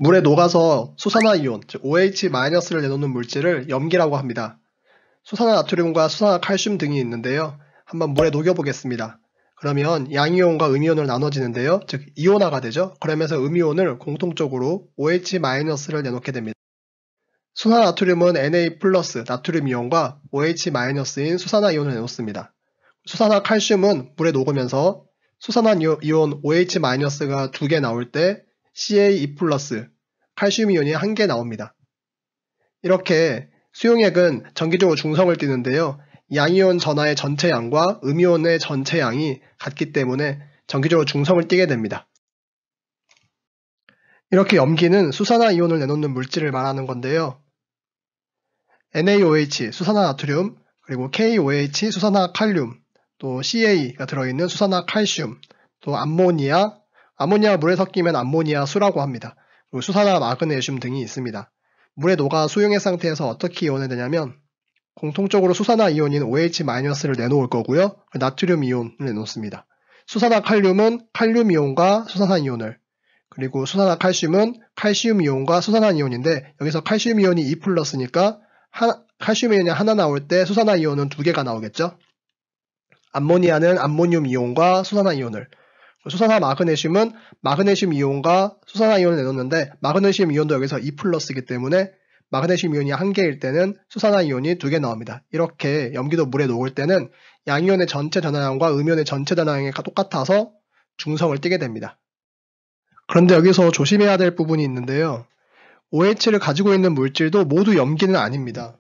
물에 녹아서 수산화이온, 즉 OH-를 내놓는 물질을 염기라고 합니다. 수산화나트륨과 수산화칼슘 등이 있는데요. 한번 물에 녹여보겠습니다. 그러면 양이온과 음이온으로 나눠지는데요. 즉 이온화가 되죠. 그러면서 음이온을 공통적으로 OH-를 내놓게 됩니다. 수산화나트륨은 Na+, 나트륨 이온과 OH-인 수산화이온을 내놓습니다. 수산화칼슘은 물에 녹으면서 수산화이온 OH-가 2개 나올 때 Ca2+, 칼슘 이온이 1개 나옵니다. 이렇게 수용액은 정기적으로 중성을 띠는데요. 양이온 전하의 전체 양과 음이온의 전체 양이 같기 때문에 정기적으로 중성을 띠게 됩니다. 이렇게 염기는 수산화이온을 내놓는 물질을 말하는 건데요. NaOH, 수산화나트륨, 그리고 KOH, 수산화칼륨, 또 CA가 들어있는 수산화칼슘, 또 암모니아가 물에 섞이면 암모니아수라고 합니다. 그리고 수산화마그네슘 등이 있습니다. 물에 녹아 수용액 상태에서 어떻게 이온이 되냐면 공통적으로 수산화이온인 OH-를 내놓을 거고요. 나트륨 이온을 내놓습니다. 수산화칼륨은 칼륨 이온과 수산화이온을, 그리고 수산화칼슘은 칼슘 이온과 수산화이온인데 여기서 칼슘 이온이 2+니까 칼슘 이온이 하나 나올 때 수산화이온은 2개가 나오겠죠. 암모니아는 암모늄 이온과 수산화이온을, 수산화마그네슘은 마그네슘 이온과 수산화이온을 내놓는데 마그네슘 이온도 여기서 2+이기 때문에 마그네슘 이온이 1개일 때는 수산화이온이 2개 나옵니다. 이렇게 염기도 물에 녹을 때는 양이온의 전체 전하량과 음이온의 전체 전하량이 똑같아서 중성을 띠게 됩니다. 그런데 여기서 조심해야 될 부분이 있는데요. OH를 가지고 있는 물질도 모두 염기는 아닙니다.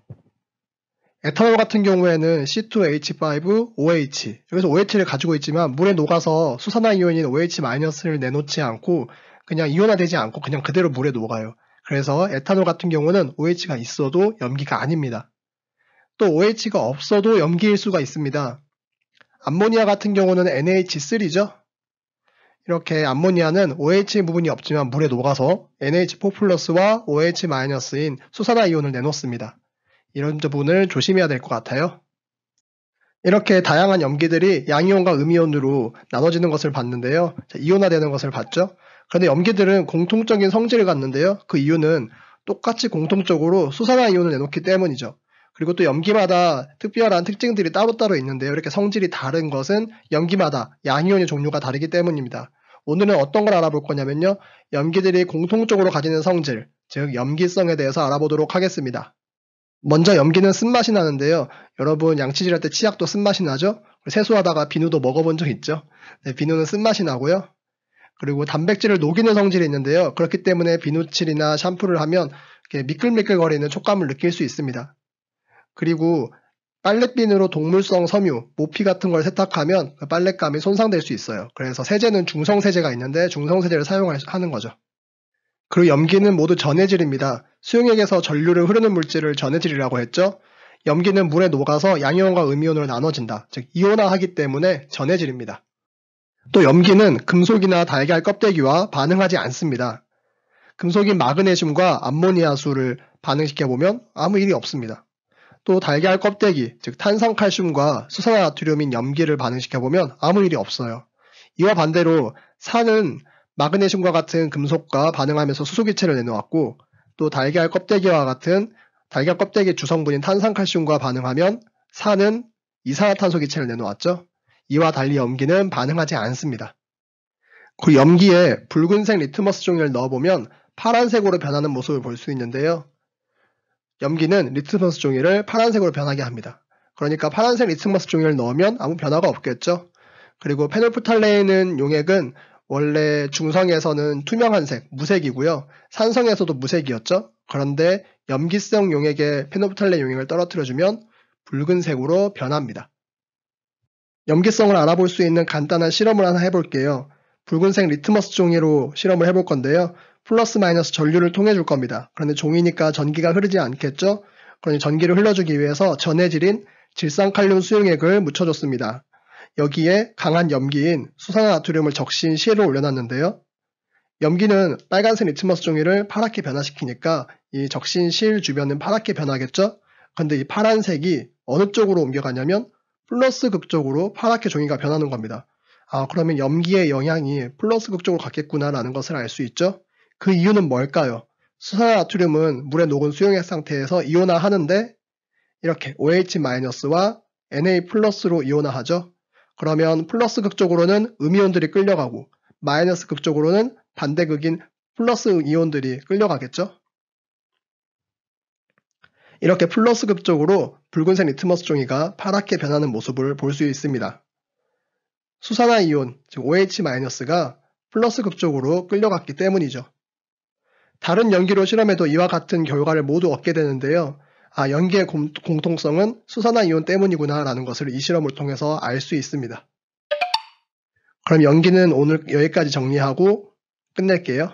에탄올 같은 경우에는 C2H5OH, 여기서 OH를 가지고 있지만 물에 녹아서 수산화이온인 OH-를 내놓지 않고 그냥 이온화되지 않고 그냥 그대로 물에 녹아요. 그래서 에탄올 같은 경우는 OH가 있어도 염기가 아닙니다. 또 OH가 없어도 염기일 수가 있습니다. 암모니아 같은 경우는 NH3죠. 이렇게 암모니아는 OH 부분이 없지만 물에 녹아서 NH4+와 OH-인 수산화이온을 내놓습니다. 이런 부분을 조심해야 될 것 같아요. 이렇게 다양한 염기들이 양이온과 음이온으로 나눠지는 것을 봤는데요. 이온화되는 것을 봤죠. 그런데 염기들은 공통적인 성질을 갖는데요. 그 이유는 똑같이 공통적으로 수산화이온을 내놓기 때문이죠. 그리고 또 염기마다 특별한 특징들이 따로따로 있는데요. 이렇게 성질이 다른 것은 염기마다 양이온의 종류가 다르기 때문입니다. 오늘은 어떤 걸 알아볼 거냐면요. 염기들이 공통적으로 가지는 성질, 즉 염기성에 대해서 알아보도록 하겠습니다. 먼저 염기는 쓴맛이 나는데요. 여러분 양치질할 때 치약도 쓴맛이 나죠? 세수하다가 비누도 먹어본 적 있죠? 네, 비누는 쓴맛이 나고요. 그리고 단백질을 녹이는 성질이 있는데요. 그렇기 때문에 비누칠이나 샴푸를 하면 이렇게 미끌미끌거리는 촉감을 느낄 수 있습니다. 그리고 빨랫비누로 동물성 섬유, 모피 같은 걸 세탁하면 빨랫감이 손상될 수 있어요. 그래서 세제는 중성세제가 있는데 중성세제를 사용하는 거죠. 그리고 염기는 모두 전해질입니다. 수용액에서 전류를 흐르는 물질을 전해질이라고 했죠. 염기는 물에 녹아서 양이온과 음이온으로 나눠진다. 즉 이온화하기 때문에 전해질입니다. 또 염기는 금속이나 달걀 껍데기와 반응하지 않습니다. 금속인 마그네슘과 암모니아수를 반응시켜보면 아무 일이 없습니다. 또 달걀 껍데기, 즉 탄산칼슘과 수산화나트륨인 염기를 반응시켜보면 아무 일이 없어요. 이와 반대로 산은 마그네슘과 같은 금속과 반응하면서 수소기체를 내놓았고 또 달걀 껍데기와 같은 달걀 껍데기 주성분인 탄산칼슘과 반응하면 산은 이산화탄소 기체를 내놓았죠. 이와 달리 염기는 반응하지 않습니다. 그 염기에 붉은색 리트머스 종이를 넣어보면 파란색으로 변하는 모습을 볼 수 있는데요. 염기는 리트머스 종이를 파란색으로 변하게 합니다. 그러니까 파란색 리트머스 종이를 넣으면 아무 변화가 없겠죠. 그리고 페놀프탈레인 용액은 원래 중성에서는 투명한색, 무색이고요. 산성에서도 무색이었죠. 그런데 염기성 용액에 페놀프탈레인 용액을 떨어뜨려주면 붉은색으로 변합니다. 염기성을 알아볼 수 있는 간단한 실험을 하나 해볼게요. 붉은색 리트머스 종이로 실험을 해볼 건데요. 플러스 마이너스 전류를 통해 줄 겁니다. 그런데 종이니까 전기가 흐르지 않겠죠? 그러니 전기를 흘려주기 위해서 전해질인 질산칼륨 수용액을 묻혀줬습니다. 여기에 강한 염기인 수산화나트륨을 적신 실을 올려놨는데요. 염기는 빨간색 리트머스 종이를 파랗게 변화시키니까 이 적신 실 주변은 파랗게 변하겠죠? 그런데 이 파란색이 어느 쪽으로 옮겨가냐면 플러스 극쪽으로 파랗게 종이가 변하는 겁니다. 그러면 염기의 영향이 플러스 극쪽으로 갔겠구나라는 것을 알 수 있죠? 그 이유는 뭘까요? 수산화나트륨은 물에 녹은 수용액 상태에서 이온화하는데 이렇게 OH-와 Na+로 이온화하죠. 그러면 플러스 극 쪽으로는 음이온들이 끌려가고 마이너스 극 쪽으로는 반대극인 플러스 이온들이 끌려가겠죠. 이렇게 플러스 극 쪽으로 붉은색 리트머스 종이가 파랗게 변하는 모습을 볼 수 있습니다. 수산화 이온, 즉 OH-가 플러스 극 쪽으로 끌려갔기 때문이죠. 다른 연기로 실험해도 이와 같은 결과를 모두 얻게 되는데요. 연기의 공통성은 수산화 이온 때문이구나 라는 것을 이 실험을 통해서 알 수 있습니다. 그럼 연기는 오늘 여기까지 정리하고 끝낼게요.